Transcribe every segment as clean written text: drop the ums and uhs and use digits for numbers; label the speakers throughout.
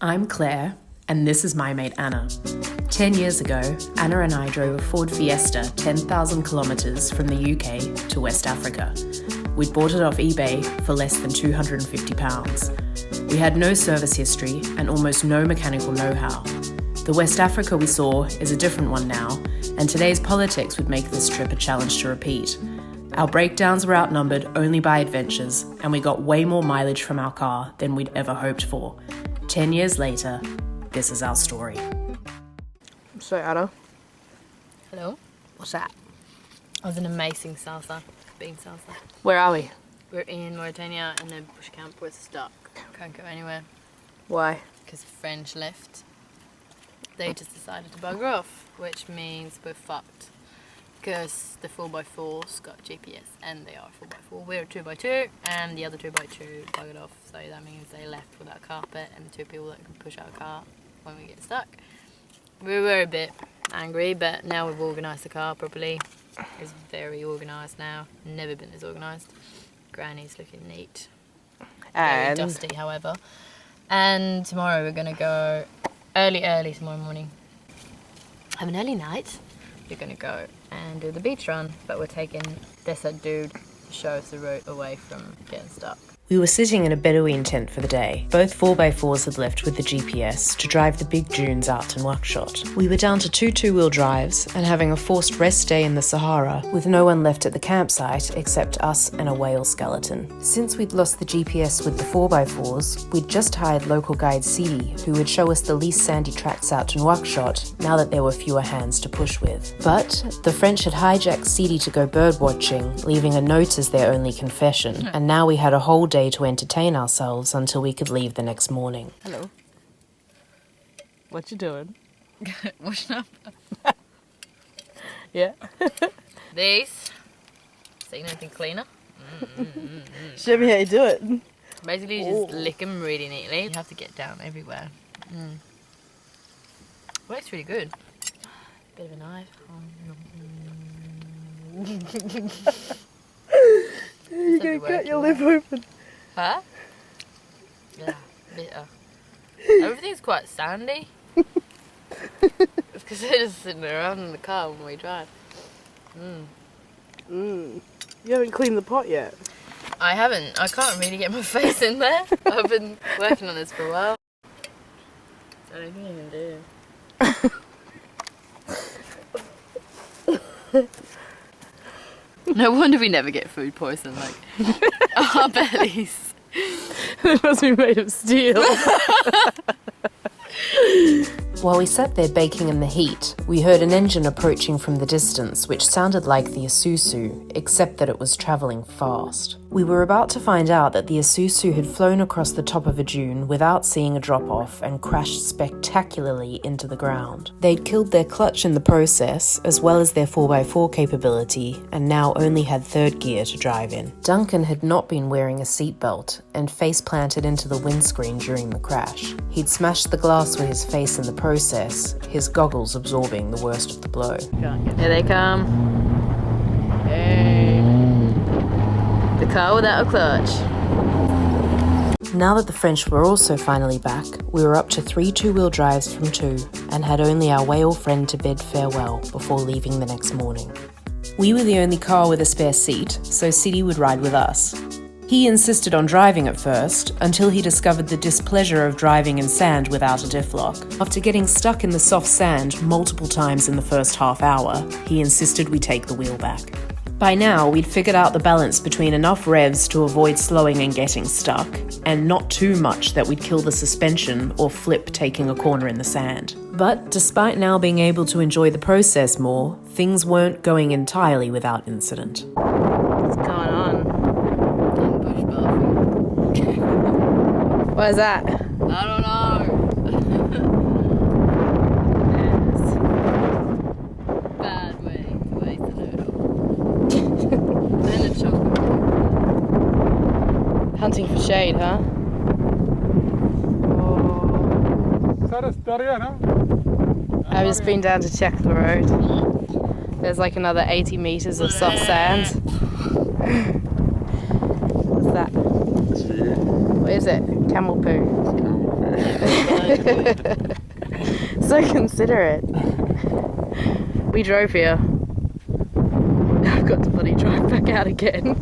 Speaker 1: I'm Clare, and this is my mate Anna. 10 years ago, Anna and I drove a Ford Fiesta 10,000 kilometres from the UK to West Africa. We'd bought it off eBay for less than £250. We had no service history and almost no mechanical know-how. The West Africa we saw is a different one now, and today's politics would make this trip a challenge to repeat. Our breakdowns were outnumbered only by adventures, and we got way more mileage from our car than we'd ever hoped for. 10 years later, this is our story.
Speaker 2: So, Anna.
Speaker 3: Hello.
Speaker 2: What's that?
Speaker 3: It was an amazing salsa, bean salsa.
Speaker 2: Where are we?
Speaker 3: We're in Mauritania in a bush camp. We're stuck. Can't go anywhere.
Speaker 2: Why?
Speaker 3: Because the French left. They just decided to bugger off, which means we're fucked. Because the 4x4's got GPS and they are 4x4. We're a 2x2 and the other 2x2 buggered off. So that means they left without a carpet and 2 people that can push our car when we get stuck. We were a bit angry, but now we've organised the car properly. It's very organised now. Never been this organised. Granny's looking neat. Very dusty, however. And tomorrow we're going to go early tomorrow morning. Have an early night. We're going to go and do the beach run, but we're taking Desert Dude to show us the route away from getting stuck.
Speaker 1: We were sitting in a Bedouin tent for the day. Both 4x4s had left with the GPS to drive the big dunes out to Nouakchott. We were down to 2 two-wheel drives and having a forced rest day in the Sahara, with no one left at the campsite except us and a whale skeleton. Since we'd lost the GPS with the 4x4s, we'd just hired local guide Sidi, who would show us the least sandy tracks out to Nouakchott now that there were fewer hands to push with. But the French had hijacked Sidi to go birdwatching, leaving a note as their only confession, and now we had a whole day to entertain ourselves until we could leave the next morning.
Speaker 2: Hello. What you doing?
Speaker 3: Washing up.
Speaker 2: Yeah.
Speaker 3: These. Seen anything cleaner?
Speaker 2: Show me how you do it.
Speaker 3: Basically, you just lick them really neatly. You have to get down everywhere. Works really good. Bit of a knife.
Speaker 2: You're going to cut your lip open.
Speaker 3: Huh? Yeah, bitter. Everything's quite sandy. It's because they're just sitting around in the car when we drive.
Speaker 2: You haven't cleaned the pot yet.
Speaker 3: I haven't. I can't really get my face in there. I've been working on this for a while. I don't think I can do. No wonder we never get food poison, like our bellies.
Speaker 2: They must be made of steel.
Speaker 1: While we sat there baking in the heat, we heard an engine approaching from the distance which sounded like the Isuzu, except that it was travelling fast. We were about to find out that the Isuzu had flown across the top of a dune without seeing a drop-off and crashed spectacularly into the ground. They'd killed their clutch in the process, as well as their 4x4 capability, and now only had third gear to drive in. Duncan had not been wearing a seatbelt and face-planted into the windscreen during the crash. He'd smashed the glass with his face in the process, his goggles absorbing the worst of the blow.
Speaker 3: Here they come. Hey. The car without a clutch.
Speaker 1: Now that the French were also finally back, we were up to 3 two-wheel drives from 2 and had only our whale friend to bid farewell before leaving the next morning. We were the only car with a spare seat, so Sidi would ride with us. He insisted on driving at first, until he discovered the displeasure of driving in sand without a diff lock. After getting stuck in the soft sand multiple times in the first half hour, he insisted we take the wheel back. By now, we'd figured out the balance between enough revs to avoid slowing and getting stuck, and not too much that we'd kill the suspension or flip taking a corner in the sand. But despite now being able to enjoy the process more, things weren't going entirely without incident.
Speaker 3: What's going on? Bush bathing.
Speaker 2: What is that?
Speaker 3: I don't know. Bad way to waste the noodle. And the chocolate.
Speaker 2: Hunting for shade, huh? I've just been down to check the road. There's like another 80 metres of soft sand. What's that? is it? Camel poo. So considerate. We drove here. I've got to bloody drive back out again.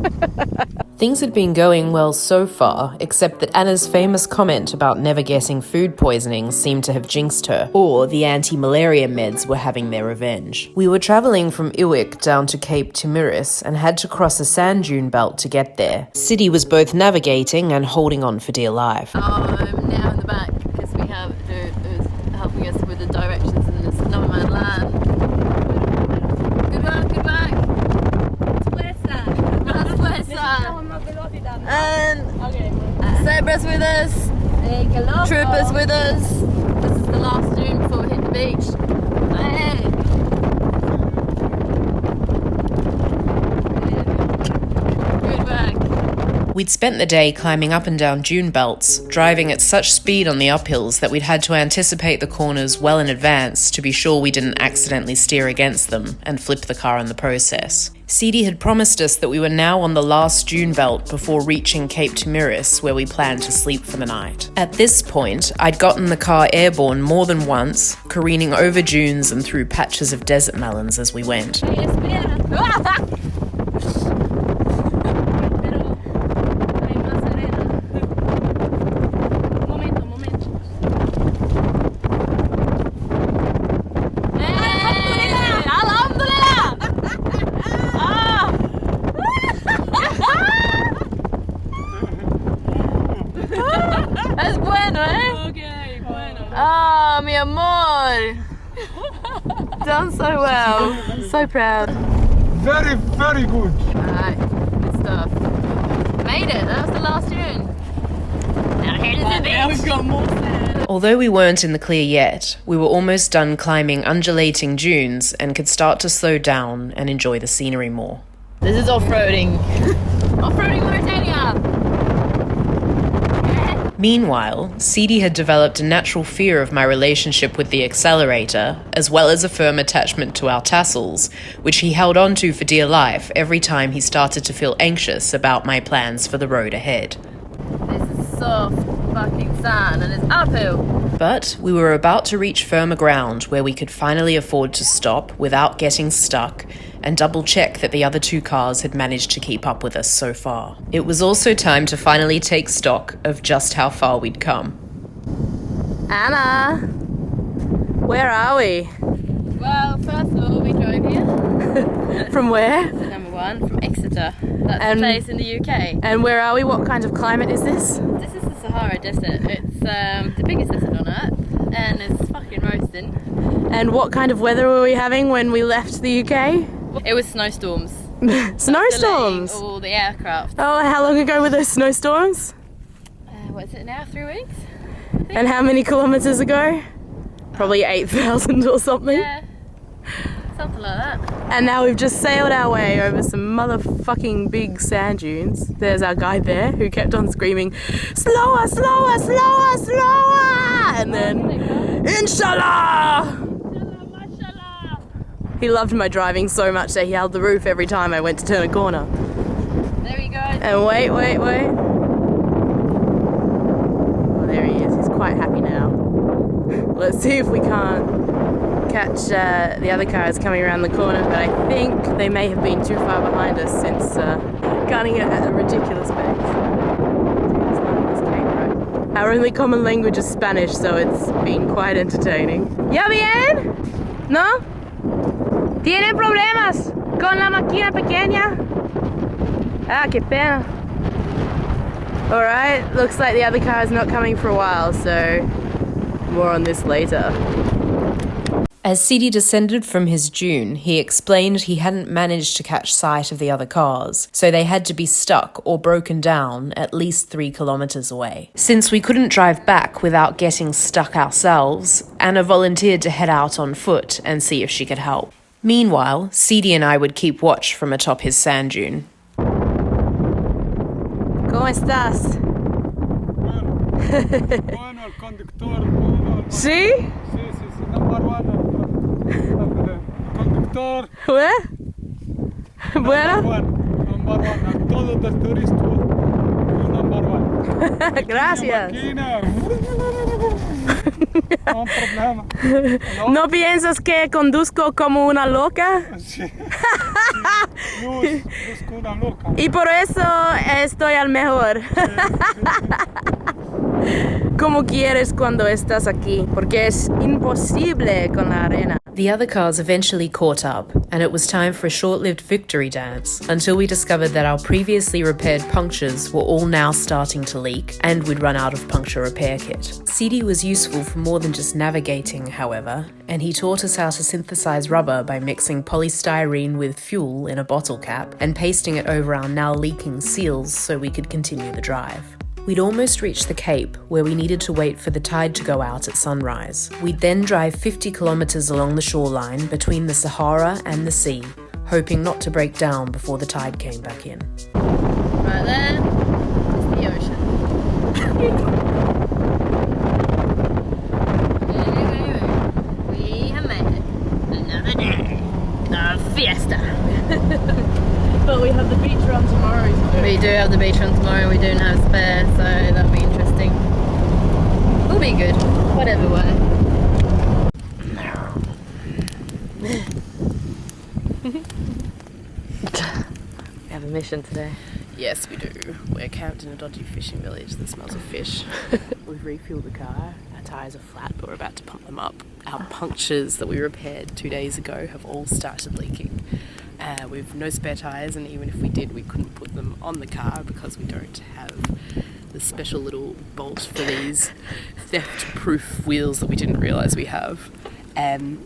Speaker 1: Things had been going well so far, except that Anna's famous comment about never getting food poisoning seemed to have jinxed her, or the anti-malaria meds were having their revenge. We were travelling from Iwick down to Cape Timiris and had to cross a sand dune belt to get there. City was both navigating and holding on for dear life.
Speaker 3: I'm now in the back because we have who's helping us with the directions in this no man land. Good work, good work. And zebras with us, troopers with us. This is the last dune before we hit the beach. Hey. Good work.
Speaker 1: We'd spent the day climbing up and down dune belts, driving at such speed on the uphills that we'd had to anticipate the corners well in advance to be sure we didn't accidentally steer against them and flip the car in the process. Sidi had promised us that we were now on the last dune belt before reaching Cape Timiris, where we planned to sleep for the night. At this point, I'd gotten the car airborne more than once, careening over dunes and through patches of desert melons as we went.
Speaker 3: Es bueno, eh?
Speaker 2: Okay, bueno.
Speaker 3: Ah, mi amor. Done so well. So proud.
Speaker 4: Very, very good.
Speaker 3: Alright, good stuff. Made it. That was the last dune. Now head to the beach.
Speaker 2: Now we've got more sand.
Speaker 1: Although we weren't in the clear yet, we were almost done climbing undulating dunes and could start to slow down and enjoy the scenery more.
Speaker 3: This is off-roading. Off-roading Mauritania.
Speaker 1: Meanwhile, Sidi had developed a natural fear of my relationship with the accelerator, as well as a firm attachment to our tassels, which he held on to for dear life every time he started to feel anxious about my plans for the road ahead.
Speaker 3: This is soft fucking sand and it's uphill.
Speaker 1: But we were about to reach firmer ground where we could finally afford to stop without getting stuck and double-check that the other two cars had managed to keep up with us so far. It was also time to finally take stock of just how far we'd come.
Speaker 2: Anna, where are we?
Speaker 3: Well, first of all, we drove here.
Speaker 2: From where?
Speaker 3: Number one, from Exeter. That's
Speaker 2: And-
Speaker 3: a place in the UK.
Speaker 2: And where are we? What kind of climate is this?
Speaker 3: This is the Sahara Desert. It's the biggest desert on Earth, and it's fucking roasting.
Speaker 2: And what kind of weather were we having when we left the UK?
Speaker 3: It was snowstorms.
Speaker 2: Snowstorms!
Speaker 3: Delaying all the aircraft.
Speaker 2: Oh, how long ago were those snowstorms?
Speaker 3: What is it now? 3 weeks?
Speaker 2: And how many kilometres ago? Probably 8,000 or something.
Speaker 3: Yeah. Something like that.
Speaker 2: And now we've just sailed our way over some motherfucking big sand dunes. There's our guy there who kept on screaming, slower, slower, slower, slower! And then, Inshallah! He loved my driving so much that he held the roof every time I went to turn a corner.
Speaker 3: There we go.
Speaker 2: And wait. Oh, there he is. He's quite happy now. Let's see if we can't catch the other cars coming around the corner, but I think they may have been too far behind us since gunning it at a ridiculous pace. Our only common language is Spanish, so it's been quite entertaining. ¿Ya bien? ¿No? ¿Tienen problemas con la máquina pequeña? Ah, qué pena. Alright, looks like the other car is not coming for a while, so more on this later.
Speaker 1: As Sidi descended from his dune, he explained he hadn't managed to catch sight of the other cars, so they had to be stuck or broken down at least 3 kilometres away. Since we couldn't drive back without getting stuck ourselves, Anna volunteered to head out on foot and see if she could help. Meanwhile, Sidi and I would keep watch from atop his sand dune.
Speaker 2: ¿Cómo estás?
Speaker 4: Bueno, el conductor. Bueno,
Speaker 2: ¿Sí?
Speaker 4: sí, number one. Conductor.
Speaker 2: ¿Where? Bueno?
Speaker 4: Number one. A todos los turistas. Number one.
Speaker 2: Gracias.
Speaker 4: Máquina. No problema.
Speaker 2: ¿No piensas que conduzco como una loca?
Speaker 4: Sí. Luz con una loca.
Speaker 2: Y por eso estoy al mejor. ¿Cómo quieres cuando estás aquí? Porque es imposible con la arena.
Speaker 1: The other cars eventually caught up, and it was time for a short-lived victory dance until we discovered that our previously repaired punctures were all now starting to leak, and we'd run out of puncture repair kit. CD was useful for more than just navigating, however, and he taught us how to synthesize rubber by mixing polystyrene with fuel in a bottle cap and pasting it over our now leaking seals so we could continue the drive. We'd almost reached the Cape, where we needed to wait for the tide to go out at sunrise. We'd then drive 50 kilometres along the shoreline between the Sahara and the sea, hoping not to break down before the tide came back in.
Speaker 3: Right there is the ocean. Anyway, we have made it. Another day. The fiesta.
Speaker 2: But we have the beach run tomorrow.
Speaker 3: We do have the beach run tomorrow. We don't have spare, so that'll be interesting. We'll be good, whatever way. We have a mission today.
Speaker 2: Yes, we do. We're camped in a dodgy fishing village that smells of fish. We've refueled the car. Our tyres are flat, but we're about to pump them up. Our punctures that we repaired 2 days ago have all started leaking. We've no spare tyres, and even if we did, we couldn't put them on the car because we don't have the special little bolt for these theft-proof wheels that we didn't realise we have.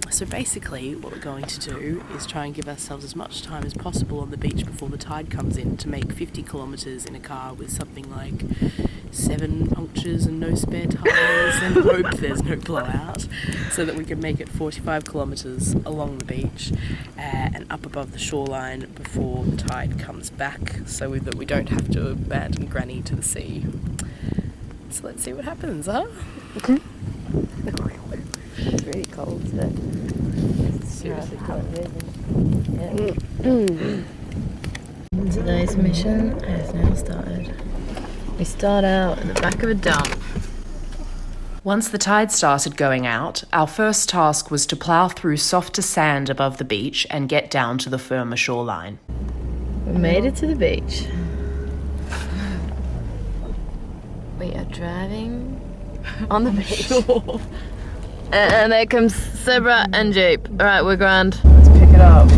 Speaker 2: So basically what we're going to do is try and give ourselves as much time as possible on the beach before the tide comes in to make 50 kilometres in a car with something like 7 punctures and no spare tyres and hope there's no blowout, so that we can make it 45 kilometres along the beach and up above the shoreline before the tide comes back, so that we don't have to abandon Granny to the sea. So let's see what happens, huh?
Speaker 3: It's really cold today.
Speaker 2: Seriously cold.
Speaker 3: Today's mission has now started. We start out at the back of a dump.
Speaker 1: Once the tide started going out, our first task was to plough through softer sand above the beach and get down to the firmer shoreline.
Speaker 3: We made it to the beach. We are driving on the beach. And there comes Zebra and Jeep. Alright, we're grand.
Speaker 2: Let's pick it up.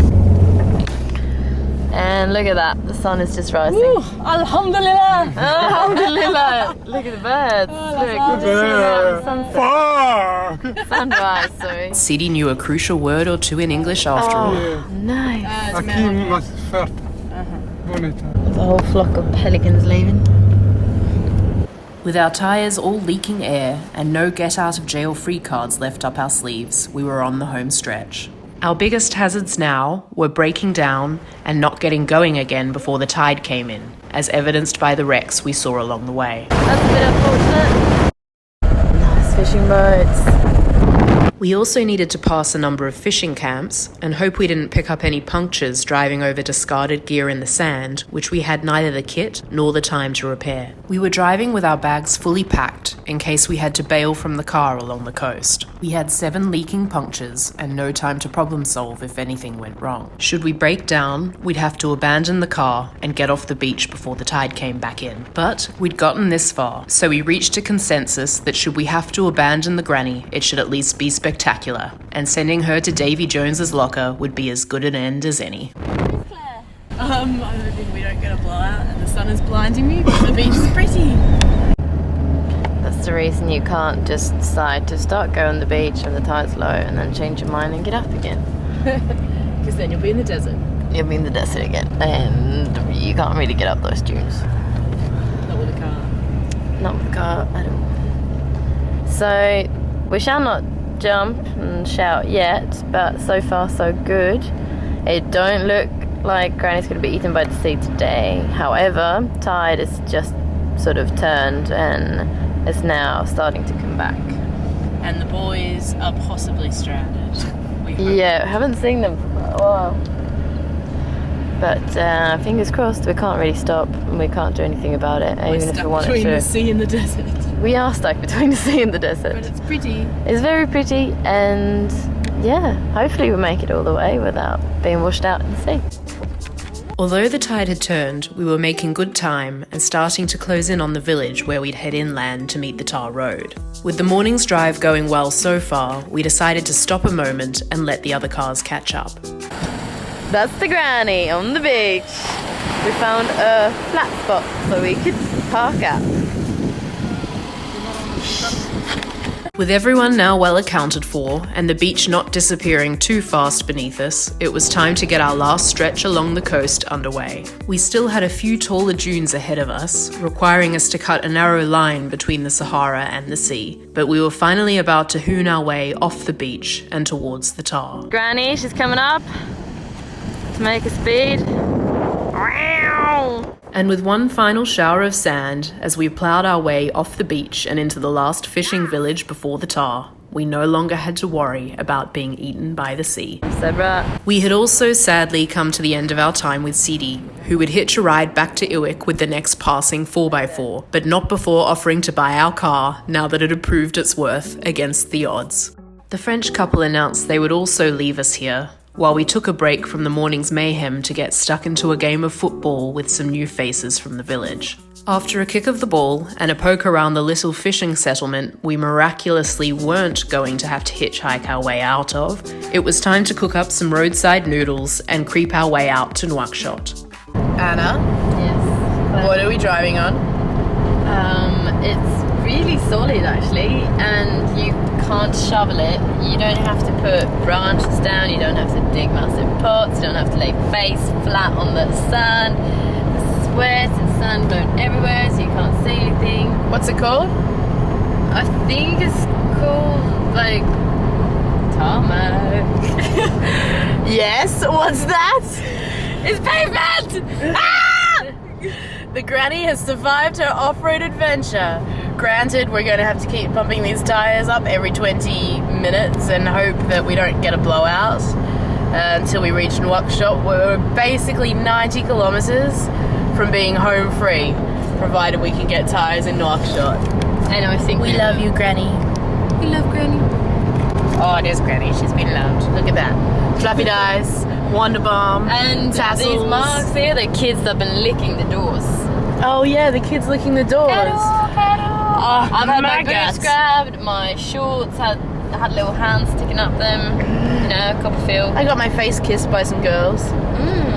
Speaker 3: And look at that, the sun is just rising.
Speaker 2: Ooh, Alhamdulillah!
Speaker 3: Alhamdulillah! Look at the birds. Look,
Speaker 4: Fuck!
Speaker 3: sunrise, sorry.
Speaker 1: CD knew a crucial word or two in English after all.
Speaker 3: Nice.
Speaker 4: Aqui uma oferta. Bonita.
Speaker 3: There's a whole flock of pelicans leaving.
Speaker 1: With our tyres all leaking air and no get-out-of-jail-free cards left up our sleeves, we were on the home stretch. Our biggest hazards now were breaking down and not getting going again before the tide came in, as evidenced by the wrecks we saw along the way.
Speaker 3: That's a bit unfortunate. Nice fishing boats.
Speaker 1: We also needed to pass a number of fishing camps and hope we didn't pick up any punctures driving over discarded gear in the sand, which we had neither the kit nor the time to repair. We were driving with our bags fully packed in case we had to bail from the car along the coast. We had 7 leaking punctures and no time to problem solve if anything went wrong. Should we break down, we'd have to abandon the car and get off the beach before the tide came back in. But we'd gotten this far, so we reached a consensus that should we have to abandon the granny, it should at least be spectacular, and sending her to Davy Jones's locker would be as good an end as any.
Speaker 3: Where's Clare?
Speaker 2: I'm hoping we don't get a blowout and the sun is blinding me, but the beach is pretty.
Speaker 3: That's the reason you can't just decide to start going on the beach when the tide's low and then change your mind and get up again.
Speaker 2: Because then you'll be in the desert.
Speaker 3: You'll be in the desert again and you can't really get up those dunes.
Speaker 2: Not with a car.
Speaker 3: Not with a car at all. So we shall not jump and shout yet, but so far so good. It don't look like Granny's going to be eaten by the sea today. However, tide is just sort of turned and is now starting to come back.
Speaker 2: And the boys are possibly stranded. We hope.
Speaker 3: Yeah, haven't seen them for a while.
Speaker 2: But fingers crossed, we can't really stop and we can't do anything about it, even if we wanted
Speaker 3: between the
Speaker 2: to.
Speaker 3: sea and the desert.
Speaker 2: We are stuck between the sea and the desert.
Speaker 3: But it's pretty.
Speaker 2: It's very pretty, and yeah, hopefully we'll make it all the way without being washed out in the sea.
Speaker 1: Although the tide had turned, we were making good time and starting to close in on the village where we'd head inland to meet the tar road. With the morning's drive going well so far, we decided to stop a moment and let the other cars catch up.
Speaker 2: That's the granny on the beach. We found a flat spot so we could park at.
Speaker 1: With everyone now well accounted for and the beach not disappearing too fast beneath us, it was time to get our last stretch along the coast underway. We still had a few taller dunes ahead of us, requiring us to cut a narrow line between the Sahara and the sea, but we were finally about to hoon our way off the beach and towards the tar.
Speaker 2: Granny, she's coming up to make a speed.
Speaker 1: And with one final shower of sand, as we ploughed our way off the beach and into the last fishing village before the tar, we no longer had to worry about being eaten by the sea.
Speaker 2: Zebra.
Speaker 1: We had also sadly come to the end of our time with Sidi, who would hitch a ride back to Iwick with the next passing 4x4, but not before offering to buy our car now that it had proved its worth against the odds. The French couple announced they would also leave us here, while we took a break from the morning's mayhem to get stuck into a game of football with some new faces from the village. After a kick of the ball and a poke around the little fishing settlement we miraculously weren't going to have to hitchhike our way out of, it was time to cook up some roadside noodles and creep our way out to Nouakchott.
Speaker 2: Anna?
Speaker 3: Yes.
Speaker 2: What are we driving on?
Speaker 3: It's really solid actually, and you can't shovel it. You don't have to put branches down, you don't have to dig massive pots, you don't have to lay face flat on the sand. The sweat and sand blown everywhere so you can't see anything.
Speaker 2: What's it called?
Speaker 3: I think it's called like tarmac.
Speaker 2: Yes, what's that?
Speaker 3: It's pavement!
Speaker 2: The granny has survived her off-road adventure. Granted, we're going to have to keep pumping these tyres up every 20 minutes and hope that we don't get a blowout until we reach Nouakchott. We're basically 90 kilometres from being home free, provided we can get tyres in Nouakchott.
Speaker 3: And I think
Speaker 2: We love you, Granny.
Speaker 3: we love Granny.
Speaker 2: Oh, there's Granny. She's been loved. Look at that. Fluffy dice, Wonder Bomb,
Speaker 3: And
Speaker 2: tassels.
Speaker 3: these marks here, the kids have been licking the doors.
Speaker 2: Oh yeah, the kids licking the doors. Oh,
Speaker 3: I've had my
Speaker 2: maggots.
Speaker 3: boots grabbed, my shorts had little hands sticking up them, you know, Copperfield.
Speaker 2: I got my face kissed by some girls.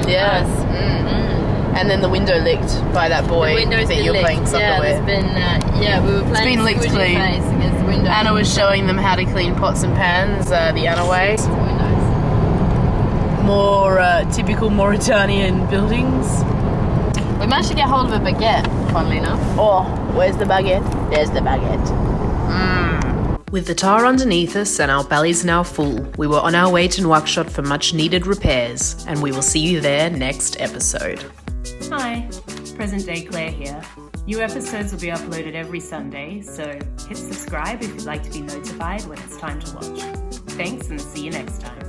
Speaker 2: Yeah.
Speaker 3: Nice.
Speaker 2: And then the window licked by that boy
Speaker 3: The window's
Speaker 2: that
Speaker 3: been
Speaker 2: you're
Speaker 3: licked.
Speaker 2: playing soccer
Speaker 3: yeah,
Speaker 2: with.
Speaker 3: There's been, we were playing
Speaker 2: been licked
Speaker 3: squidgy
Speaker 2: clean.
Speaker 3: face against the window.
Speaker 2: Anna was showing them how to clean pots and pans the Anna way.
Speaker 3: Windows.
Speaker 2: More typical Mauritanian buildings.
Speaker 3: We managed to get hold of a baguette, funnily enough.
Speaker 2: Oh, where's the baguette? There's the baguette.
Speaker 1: With the tar underneath us and our bellies now full, we were on our way to Nouakchott for much needed repairs, and we will see you there next episode.
Speaker 5: Hi, present day Clare here. New episodes will be uploaded every Sunday, so hit subscribe if you'd like to be notified when it's time to watch. Thanks and see you next time.